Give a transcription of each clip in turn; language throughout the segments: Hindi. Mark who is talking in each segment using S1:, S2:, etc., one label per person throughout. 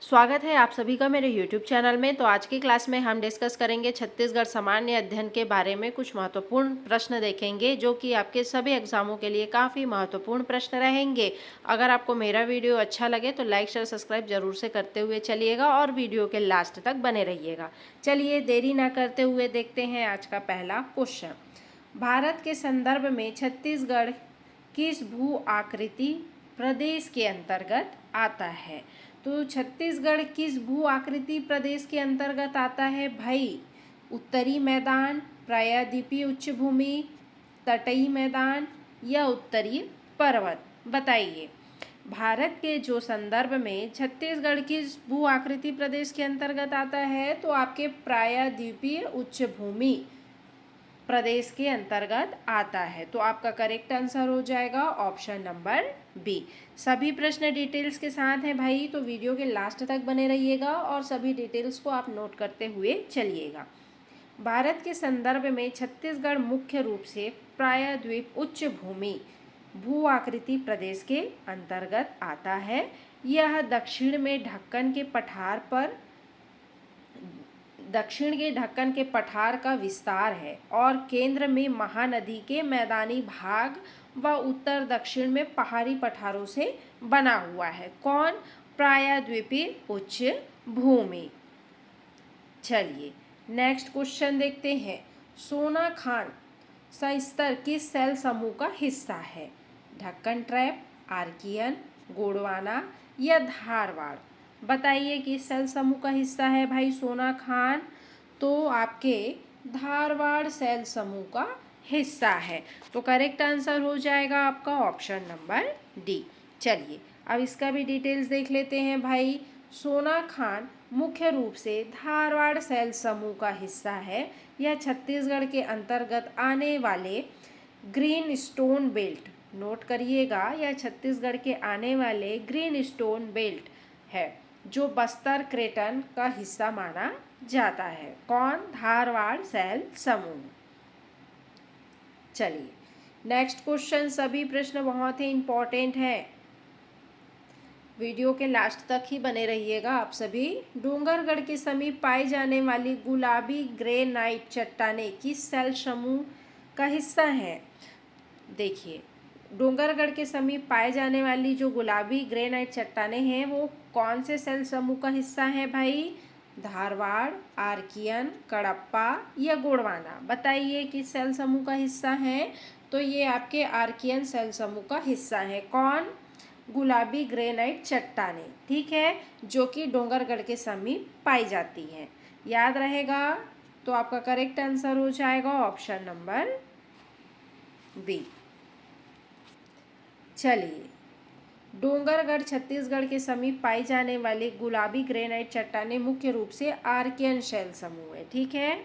S1: स्वागत है आप सभी का मेरे YouTube चैनल में। तो आज की क्लास में हम डिस्कस करेंगे छत्तीसगढ़ सामान्य अध्ययन के बारे में। कुछ महत्वपूर्ण प्रश्न देखेंगे जो कि आपके सभी एग्जामों के लिए काफ़ी महत्वपूर्ण प्रश्न रहेंगे। अगर आपको मेरा वीडियो अच्छा लगे तो लाइक शेयर सब्सक्राइब जरूर से करते हुए चलिएगा और वीडियो के लास्ट तक बने रहिएगा। चलिए देरी ना करते हुए देखते हैं आज का पहला क्वेश्चन। भारत के संदर्भ में छत्तीसगढ़ किस भू आकृति प्रदेश के अंतर्गत आता है? तो छत्तीसगढ़ किस भू आकृति प्रदेश के अंतर्गत आता है भाई? उत्तरी मैदान, प्रायद्वीपीय उच्च भूमि, तटीय मैदान या उत्तरीय पर्वत? बताइए। भारत के जो संदर्भ में छत्तीसगढ़ किस भू आकृति प्रदेश के अंतर्गत आता है तो आपके प्रायद्वीपीय उच्च भूमि प्रदेश के अंतर्गत आता है। तो आपका करेक्ट आंसर हो जाएगा ऑप्शन नंबर बी। सभी प्रश्न डिटेल्स के साथ हैं भाई, तो वीडियो के लास्ट तक बने रहिएगा और सभी डिटेल्स को आप नोट करते हुए चलिएगा। भारत के संदर्भ में छत्तीसगढ़ मुख्य रूप से प्रायद्वीप उच्च भूमि भू आकृति प्रदेश के अंतर्गत आता है। यह दक्षिण के ढक्कन के पठार का विस्तार है और केंद्र में महानदी के मैदानी भाग व उत्तर दक्षिण में पहाड़ी पठारों से बना हुआ है। कौन? प्रायद्वीपीय उच्च भूमि। चलिए नेक्स्ट क्वेश्चन देखते हैं। सोना खान संस्तर किस सेल समूह का हिस्सा है? ढक्कन ट्रैप, आर्कियन, गोंडवाना या धारवाड़? बताइए किस सेल समूह का हिस्सा है भाई सोना खान? तो आपके धारवाड़ सेल समूह का हिस्सा है। तो करेक्ट आंसर हो जाएगा आपका ऑप्शन नंबर डी। चलिए अब इसका भी डिटेल्स देख लेते हैं भाई। सोना खान मुख्य रूप से धारवाड़ सेल समूह का हिस्सा है। यह छत्तीसगढ़ के अंतर्गत आने वाले ग्रीन स्टोन बेल्ट, नोट करिएगा, यह छत्तीसगढ़ के आने वाले ग्रीन स्टोन बेल्ट है जो बस्तर क्रेटन का हिस्सा माना जाता है। कौन? धारवाड़ सेल समूह। चलिए नेक्स्ट क्वेश्चन। सभी प्रश्न बहुत ही इंपॉर्टेंट हैं, वीडियो के लास्ट तक ही बने रहिएगा आप सभी। डोंगरगढ़ के समीप पाई जाने वाली गुलाबी ग्रेनाइट चट्टानें किस सेल समूह का हिस्सा है? देखिए डोंगरगढ़ के समीप पाए जाने वाली जो गुलाबी ग्रेनाइट चट्टानें हैं वो कौन से सेल समूह का हिस्सा है भाई? धारवाड़, आर्कियन, कडप्पा या गोंडवाना? बताइए किस सेल समूह का हिस्सा है? तो ये आपके आर्कियन सेल समूह का हिस्सा है। कौन? गुलाबी ग्रेनाइट चट्टानें, ठीक है, जो कि डोंगरगढ़ के समीप पाई जाती हैं। याद रहेगा। तो आपका करेक्ट आंसर हो जाएगा ऑप्शन नंबर बी। चलिए डोंगरगढ़ छत्तीसगढ़ के समीप पाई जाने वाली गुलाबी ग्रेनाइट चट्टानें मुख्य रूप से आर्कियन सेल समूह है, ठीक है।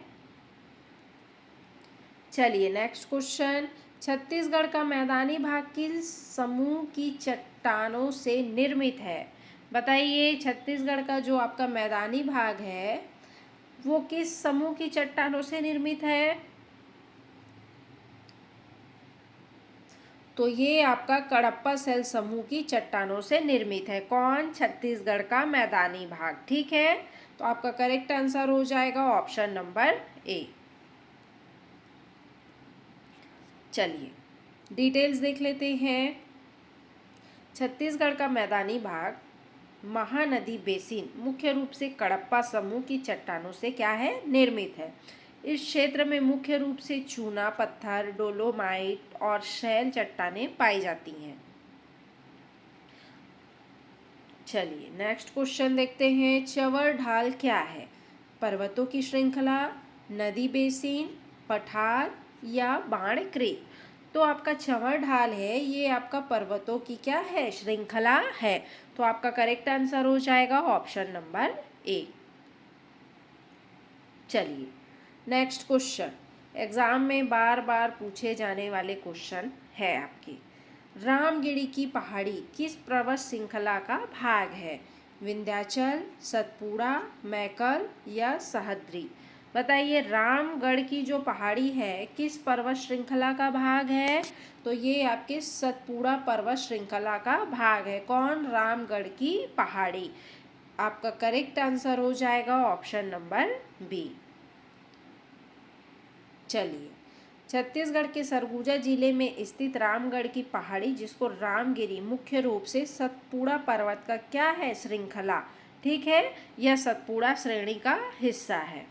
S1: चलिए नेक्स्ट क्वेश्चन। छत्तीसगढ़ का मैदानी भाग किस समूह की चट्टानों से निर्मित है? बताइए छत्तीसगढ़ का जो आपका मैदानी भाग है वो किस समूह की चट्टानों से निर्मित है? तो ये आपका कडप्पा सेल समूह की चट्टानों से निर्मित है। कौन? छत्तीसगढ़ का मैदानी भाग, ठीक है। तो आपका करेक्ट आंसर हो जाएगा ऑप्शन नंबर ए। चलिए डिटेल्स देख लेते हैं। छत्तीसगढ़ का मैदानी भाग महानदी बेसिन मुख्य रूप से कडप्पा समूह की चट्टानों से क्या है? निर्मित है। इस क्षेत्र में मुख्य रूप से चूना पत्थर, डोलोमाइट और शैल चट्टानें पाई जाती हैं। चलिए नेक्स्ट क्वेश्चन देखते हैं। चवर ढाल क्या है? पर्वतों की श्रृंखला, नदी बेसिन, पठार या बाण क्रीक? तो आपका चवर ढाल है ये आपका पर्वतों की क्या है? श्रृंखला है। तो आपका करेक्ट आंसर हो जाएगा ऑप्शन नंबर ए। चलिए नेक्स्ट क्वेश्चन, एग्जाम में बार बार पूछे जाने वाले क्वेश्चन है आपकी। रामगिरी की पहाड़ी किस पर्वत श्रृंखला का भाग है? विंध्याचल, सतपुड़ा, मैकल या सह्याद्री? बताइए रामगढ़ की जो पहाड़ी है किस पर्वत श्रृंखला का भाग है? तो ये आपके सतपुड़ा पर्वत श्रृंखला का भाग है। कौन? रामगढ़ की पहाड़ी। आपका करेक्ट आंसर हो जाएगा ऑप्शन नंबर बी। चलिए, छत्तीसगढ़ के सरगुजा जिले में स्थित रामगढ़ की पहाड़ी, जिसको रामगिरी, मुख्य रूप से सतपुड़ा पर्वत का क्या है? श्रृंखला। ठीक है, यह सतपुड़ा श्रेणी का हिस्सा है।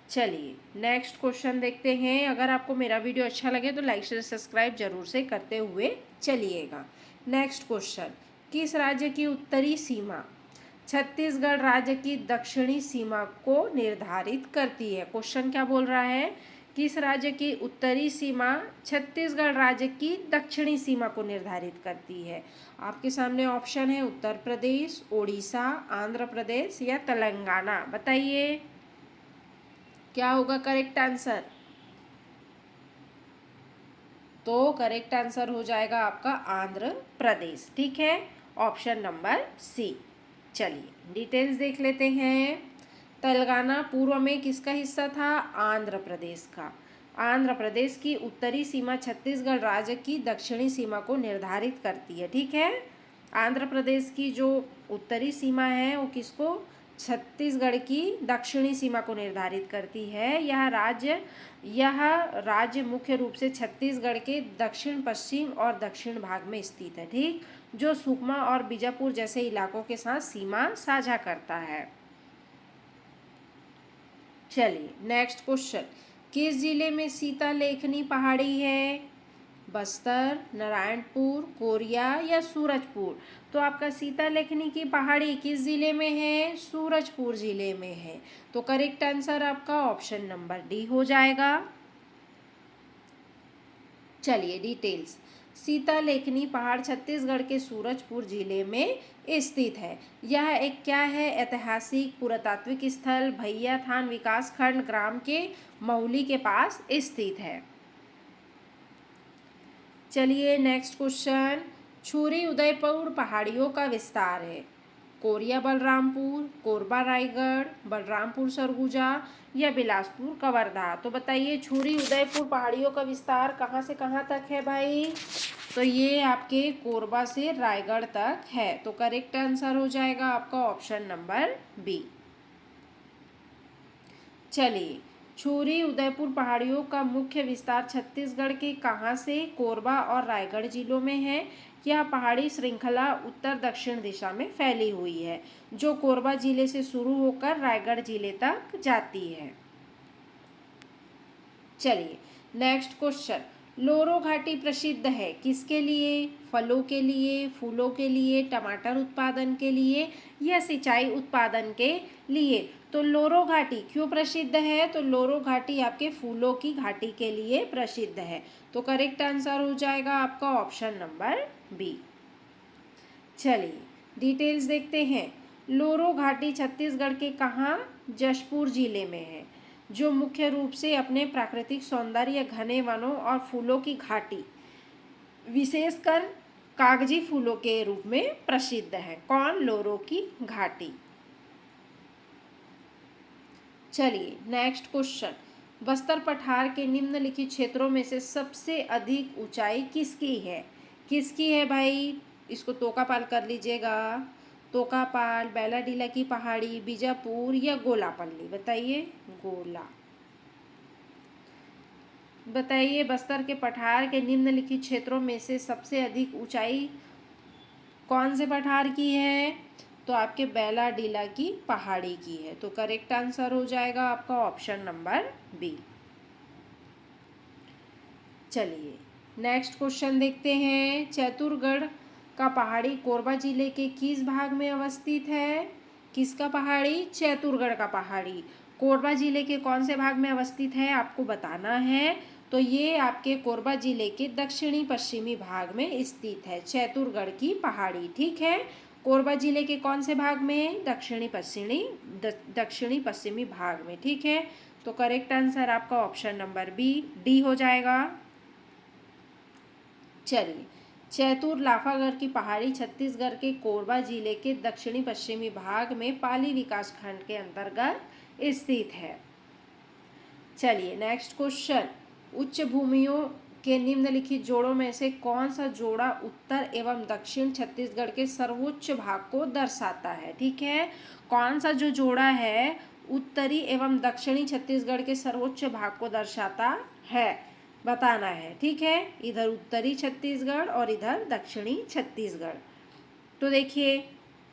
S1: चलिए नेक्स्ट क्वेश्चन देखते हैं। अगर आपको मेरा वीडियो अच्छा लगे तो लाइक शेयर सब्सक्राइब जरूर से करते हुए चलिएगा। नेक्स्ट क्वेश्चन, किस राज्य की उत्तरी सीमा छत्तीसगढ़ राज्य की दक्षिणी सीमा को निर्धारित करती है? क्वेश्चन क्या बोल रहा है? किस राज्य की उत्तरी सीमा छत्तीसगढ़ राज्य की दक्षिणी सीमा को निर्धारित करती है? आपके सामने ऑप्शन है उत्तर प्रदेश, ओडिशा, आंध्र प्रदेश या तेलंगाना। बताइए क्या होगा करेक्ट आंसर? तो करेक्ट आंसर हो जाएगा आपका आंध्र प्रदेश। ठीक है, ऑप्शन नंबर सी। चलिए डिटेल्स देख लेते हैं। तेलंगाना पूर्व में किसका हिस्सा था? आंध्र प्रदेश का। आंध्र प्रदेश की उत्तरी सीमा छत्तीसगढ़ राज्य की दक्षिणी सीमा को निर्धारित करती है। ठीक है, आंध्र प्रदेश की जो उत्तरी सीमा है वो किसको? छत्तीसगढ़ की दक्षिणी सीमा को निर्धारित करती है। यह राज्य मुख्य रूप से छत्तीसगढ़ के दक्षिण पश्चिम और दक्षिण भाग में स्थित है। ठीक, जो सुकमा और बीजापुर जैसे इलाकों के साथ सीमा साझा करता है। चलिए नेक्स्ट क्वेश्चन, किस जिले में सीता लेखनी पहाड़ी है? बस्तर, नारायणपुर, कोरिया या सूरजपुर? तो आपका सीता लेखनी की पहाड़ी किस जिले में है? सूरजपुर जिले में है। तो करेक्ट आंसर आपका ऑप्शन नंबर डी हो जाएगा। चलिए डिटेल्स, सीता लेखनी पहाड़ छत्तीसगढ़ के सूरजपुर जिले में स्थित है। यह एक क्या है? ऐतिहासिक पुरातात्विक स्थल भैयाथान विकासखंड ग्राम के मौली के पास स्थित है। चलिए नेक्स्ट क्वेश्चन, छुरी उदयपुर पहाड़ियों का विस्तार है? कोरिया बलरामपुर, कोरबा रायगढ़, बलरामपुर सरगुजा या बिलासपुर कवर्धा? तो बताइए छुरी उदयपुर पहाड़ियों का विस्तार कहाँ से कहाँ तक है भाई? तो ये आपके कोरबा से रायगढ़ तक है। तो करेक्ट आंसर हो जाएगा आपका ऑप्शन नंबर बी। चलिए, छुरी उदयपुर पहाड़ियों का मुख्य विस्तार छत्तीसगढ़ के कहाँ से? कोरबा और रायगढ़ जिलों में है। यह पहाड़ी श्रृंखला उत्तर दक्षिण दिशा में फैली हुई है, जो कोरबा जिले से शुरू होकर रायगढ़ जिले तक जाती है। चलिए नेक्स्ट क्वेश्चन, लोरो घाटी प्रसिद्ध है किसके लिए? फलों के लिए, फूलों के लिए, टमाटर उत्पादन के लिए या सिंचाई उत्पादन के लिए? तो लोरो घाटी क्यों प्रसिद्ध है? तो लोरो घाटी आपके फूलों की घाटी के लिए प्रसिद्ध है। तो करेक्ट आंसर हो जाएगा आपका ऑप्शन नंबर बी। चलिए डिटेल्स देखते हैं। लोरो घाटी छत्तीसगढ़ के कहाँ? जशपुर जिले में है, जो मुख्य रूप से अपने प्राकृतिक सौंदर्य, घने वनों और फूलों की घाटी, विशेषकर कागजी फूलों के रूप में प्रसिद्ध है। कौन? लोरो की घाटी। चलिए नेक्स्ट क्वेश्चन, बस्तर पठार के निम्नलिखित क्षेत्रों में से सबसे अधिक ऊंचाई किसकी है? किसकी है भाई? इसको तोकापाल कर लीजिएगा। तोकापाल, बैलाडीला की पहाड़ी, बीजापुर या गोलापल्ली? बताइए। गोला। बताइए बस्तर के पठार के निम्नलिखित क्षेत्रों में से सबसे अधिक ऊंचाई कौन से पठार की है? तो आपके बैलाडीला की पहाड़ी की है। तो करेक्ट आंसर हो जाएगा आपका ऑप्शन नंबर बी। चलिए नेक्स्ट क्वेश्चन देखते हैं। चैतुरगढ़ का पहाड़ी कोरबा जिले के किस भाग में अवस्थित है? किसका पहाड़ी? चैतुरगढ़ का पहाड़ी कोरबा जिले के कौन से भाग में अवस्थित है आपको बताना है। तो ये आपके कोरबा जिले के दक्षिणी पश्चिमी भाग में स्थित है चैतुरगढ़ की पहाड़ी। ठीक है, कोरबा जिले के कौन से भाग में? दक्षिणी पश्चिमी भाग में। ठीक है, तो करेक्ट आंसर आपका ऑप्शन नंबर बी डी हो जाएगा। चलिए, चैतुर लाफागढ़ की पहाड़ी छत्तीसगढ़ के कोरबा जिले के दक्षिणी पश्चिमी भाग में पाली विकासखंड के अंतर्गत स्थित है। चलिए नेक्स्ट क्वेश्चन, उच्च भूमियों के निम्नलिखित जोड़ों में से कौन सा जोड़ा उत्तर एवं दक्षिण छत्तीसगढ़ के सर्वोच्च भाग को दर्शाता है? ठीक है, कौन सा जो जोड़ा है उत्तरी एवं दक्षिणी छत्तीसगढ़ के सर्वोच्च भाग को दर्शाता है, बताना है। ठीक है, इधर उत्तरी छत्तीसगढ़ और इधर दक्षिणी छत्तीसगढ़। तो देखिए,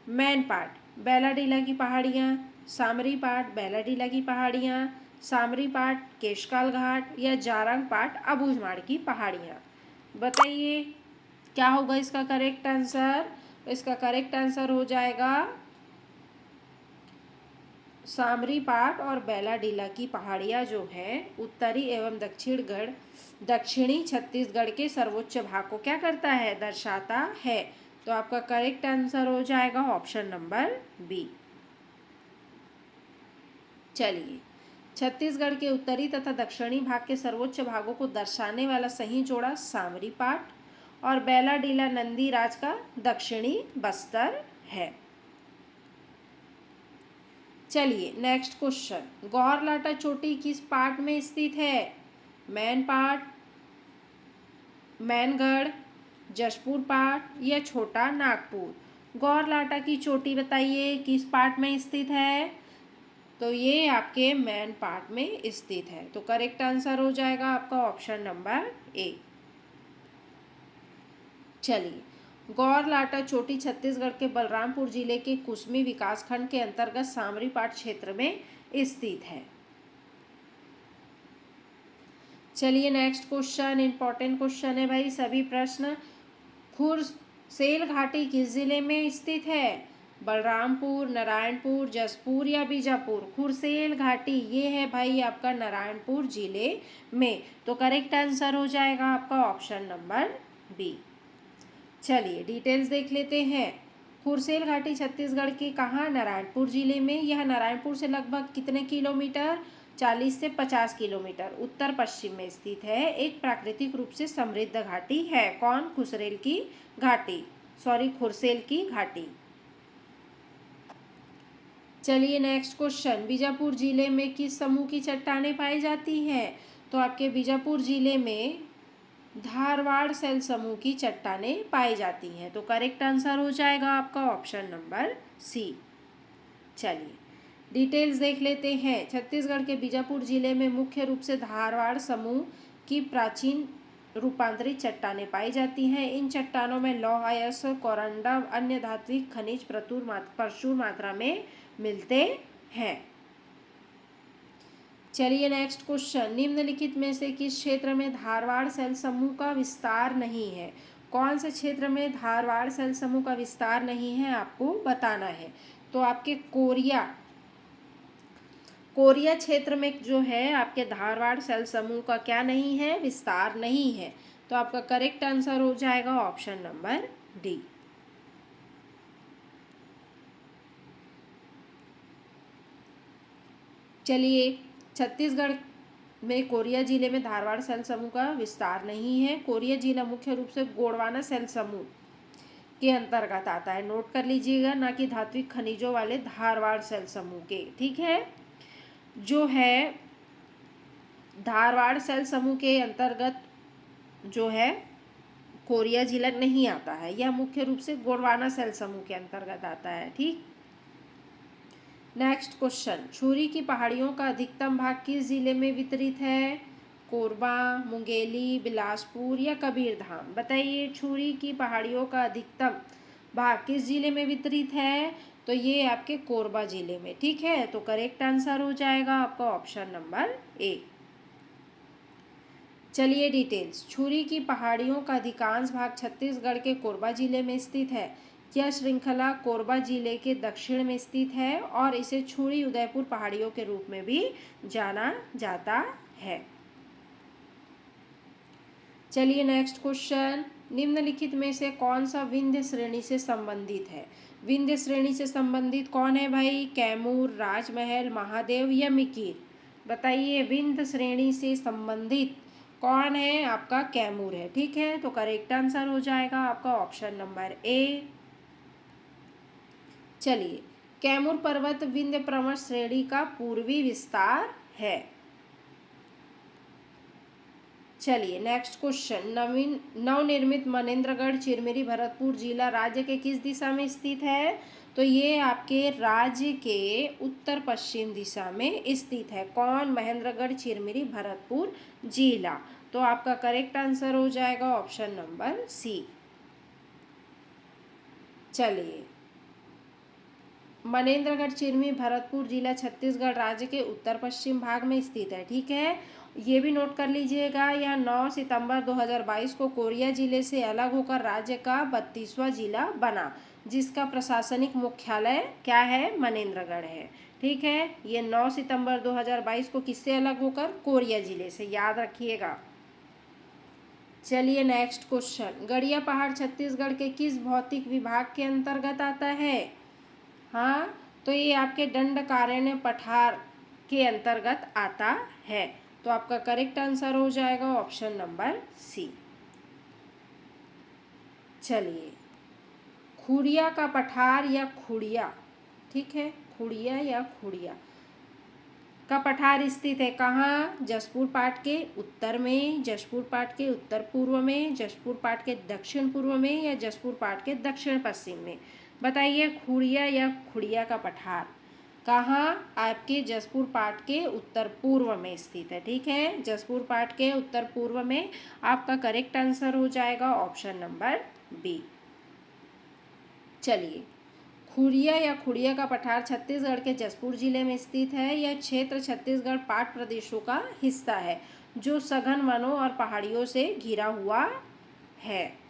S1: मैन पार्ट बैलाडीला की पहाड़ियाँ, सामरी पार्ट बैलाडीला की पहाड़ियाँ, सामरी पार्ट केशकाल घाट या जारंग पार्ट अबूझमाड़ की पहाड़ियाँ। बताइए क्या होगा इसका करेक्ट आंसर? इसका करेक्ट आंसर हो जाएगा सामरी पार्ट और बैलाडीला की पहाड़ियाँ जो है उत्तरी एवं दक्षिणी छत्तीसगढ़ के सर्वोच्च भाग को क्या करता है, दर्शाता है। तो आपका करेक्ट आंसर हो जाएगा ऑप्शन नंबर बी। चलिए, छत्तीसगढ़ के उत्तरी तथा दक्षिणी भाग के सर्वोच्च भागों को दर्शाने वाला सही जोड़ा सामरी पाट और बैलाडीला नंदी राज का दक्षिणी बस्तर है। चलिए नेक्स्ट क्वेश्चन, गौरलाटा चोटी किस पार्ट में स्थित है? मैन पार्ट, मैनगढ़, जशपुर पार्ट या छोटा नागपुर? गौरलाटा की चोटी बताइए किस पार्ट में स्थित है? तो ये आपके मैन पार्ट में स्थित है। तो करेक्ट आंसर हो जाएगा आपका ऑप्शन नंबर ए। चलिए, गौरलाटा चोटी छत्तीसगढ़ के बलरामपुर जिले के कुसमी विकासखंड के अंतर्गत सामरी पाट क्षेत्र में स्थित है। चलिए नेक्स्ट क्वेश्चन, इंपॉर्टेंट क्वेश्चन है भाई सभी प्रश्न। खुरसेल घाटी किस जिले में स्थित है? बलरामपुर, नारायणपुर, जशपुर या बीजापुर? खुरसेल घाटी ये है भाई आपका नारायणपुर जिले में। तो करेक्ट आंसर हो जाएगा आपका ऑप्शन नंबर बी। चलिए डिटेल्स देख लेते हैं। खुरसेल घाटी छत्तीसगढ़ के कहाँ? नारायणपुर जिले में। यह नारायणपुर से लगभग कितने किलोमीटर? 40 से 50 किलोमीटर उत्तर पश्चिम में स्थित है। एक प्राकृतिक रूप से समृद्ध घाटी है। कौन? खुरसेल की घाटी। चलिए नेक्स्ट क्वेश्चन, बीजापुर जिले में किस समूह की चट्टानें पाई जाती हैं? तो आपके बीजापुर जिले में धारवाड़ शैल समूह की चट्टानें पाई जाती हैं। तो करेक्ट आंसर हो जाएगा आपका ऑप्शन नंबर सी। चलिए डिटेल्स देख लेते हैं। छत्तीसगढ़ के बीजापुर जिले में मुख्य रूप से धारवाड़ समूह की प्राचीन रूपांतरित चट्टानें पाई जाती हैं। इन चट्टानों में लौह अयस्क, कोरंडा, अन्य धात्विक खनिज प्रचुर मात्रा में मिलते हैं। चलिए नेक्स्ट क्वेश्चन, निम्नलिखित में से किस क्षेत्र में धारवाड़ शैल समूह का विस्तार नहीं है? कौन से क्षेत्र में धारवाड़ शैल समूह का विस्तार नहीं है आपको बताना है। तो आपके कोरिया क्षेत्र में जो है आपके धारवाड़ शैल समूह का क्या नहीं है? विस्तार नहीं है। तो आपका करेक्ट आंसर हो जाएगा ऑप्शन नंबर डी। चलिए, छत्तीसगढ़ में कोरिया जिले में धारवाड़ शैल समूह का विस्तार नहीं है। कोरिया जिला मुख्य रूप से गोंडवाना शैल समूह के अंतर्गत आता है। नोट कर लीजिएगा, ना कि धात्विक खनिजों वाले धारवाड़ शैल समूह के। ठीक है, जो है धारवाड़ शैल समूह के अंतर्गत जो है कोरिया जिला नहीं आता है। यह मुख्य रूप से गोंडवाना शैल समूह के अंतर्गत आता है। ठीक, नेक्स्ट क्वेश्चन, छुरी की पहाड़ियों का अधिकतम भाग किस जिले में वितरित है? कोरबा, मुंगेली, बिलासपुर या कबीरधाम? बताइए, छुरी की पहाड़ियों का अधिकतम भाग किस जिले में वितरित है? तो ये आपके कोरबा जिले में। ठीक है, तो करेक्ट आंसर हो जाएगा आपका ऑप्शन नंबर ए। चलिए डिटेल्स, छुरी की पहाड़ियों का अधिकांश भाग छत्तीसगढ़ के कोरबा जिले में स्थित है। यह श्रृंखला कोरबा जिले के दक्षिण में स्थित है और इसे छुरी उदयपुर पहाड़ियों के रूप में भी जाना जाता है। चलिए नेक्स्ट क्वेश्चन, निम्नलिखित में से कौन सा विंध्य श्रेणी से संबंधित है? विंध्य श्रेणी से संबंधित कौन है भाई? कैमूर, राजमहल, महादेव या मिकिर? बताइए, विंध्य श्रेणी से संबंधित कौन है? आपका कैमूर है। ठीक है, तो करेक्ट आंसर हो जाएगा आपका ऑप्शन नंबर ए। चलिए, कैमूर पर्वत विंध्य पर्वत श्रेणी का पूर्वी विस्तार है। चलिए नेक्स्ट क्वेश्चन, नवीन नवनिर्मित मनेंद्रगढ़ चिरमिरी भरतपुर जिला राज्य के किस दिशा में स्थित है? तो ये आपके राज्य के उत्तर पश्चिम दिशा में स्थित है। कौन? महेंद्रगढ़ चिरमिरी भरतपुर जिला। तो आपका करेक्ट आंसर हो जाएगा ऑप्शन नंबर सी। चलिए, मनेंद्रगढ़ चिरमिरी भरतपुर जिला छत्तीसगढ़ राज्य के उत्तर पश्चिम भाग में स्थित है। ठीक है, ये भी नोट कर लीजिएगा। यह 9 सितंबर 2022 को कोरिया जिले से अलग होकर राज्य का 32वां जिला बना, जिसका प्रशासनिक मुख्यालय क्या है? मनेंद्रगढ़ है। ठीक है, ये 9 सितंबर 2022 को किससे अलग होकर? कोरिया जिले से, याद रखिएगा। चलिए नेक्स्ट क्वेश्चन, गड़िया पहाड़ छत्तीसगढ़ के किस भौतिक विभाग के अंतर्गत आता है? हाँ, तो ये आपके दंडकारण्य पठार के अंतर्गत आता है। तो आपका करेक्ट आंसर हो जाएगा ऑप्शन नंबर सी। चलिए, खुड़िया का पठार या खुड़िया, ठीक है, खुड़िया या खुड़िया का पठार स्थित है कहाँ? जसपुर पाट के उत्तर में, जसपुर पाट के उत्तर पूर्व में, जसपुर पाट के दक्षिण पूर्व में, या जसपुर पाट के दक्षिण पश्चिम में? बताइए, खुड़िया या खुड़िया का पठार कहाँ? आपके जसपुर पाट के उत्तर पूर्व में स्थित है। ठीक है, जसपुर पाट के उत्तर पूर्व में। आपका करेक्ट आंसर हो जाएगा ऑप्शन नंबर बी। चलिए, खुड़िया या खुड़िया का पठार छत्तीसगढ़ के जसपुर जिले में स्थित है। यह क्षेत्र छत्तीसगढ़ पाट प्रदेशों का हिस्सा है, जो सघन वनों और पहाड़ियों से घिरा हुआ है।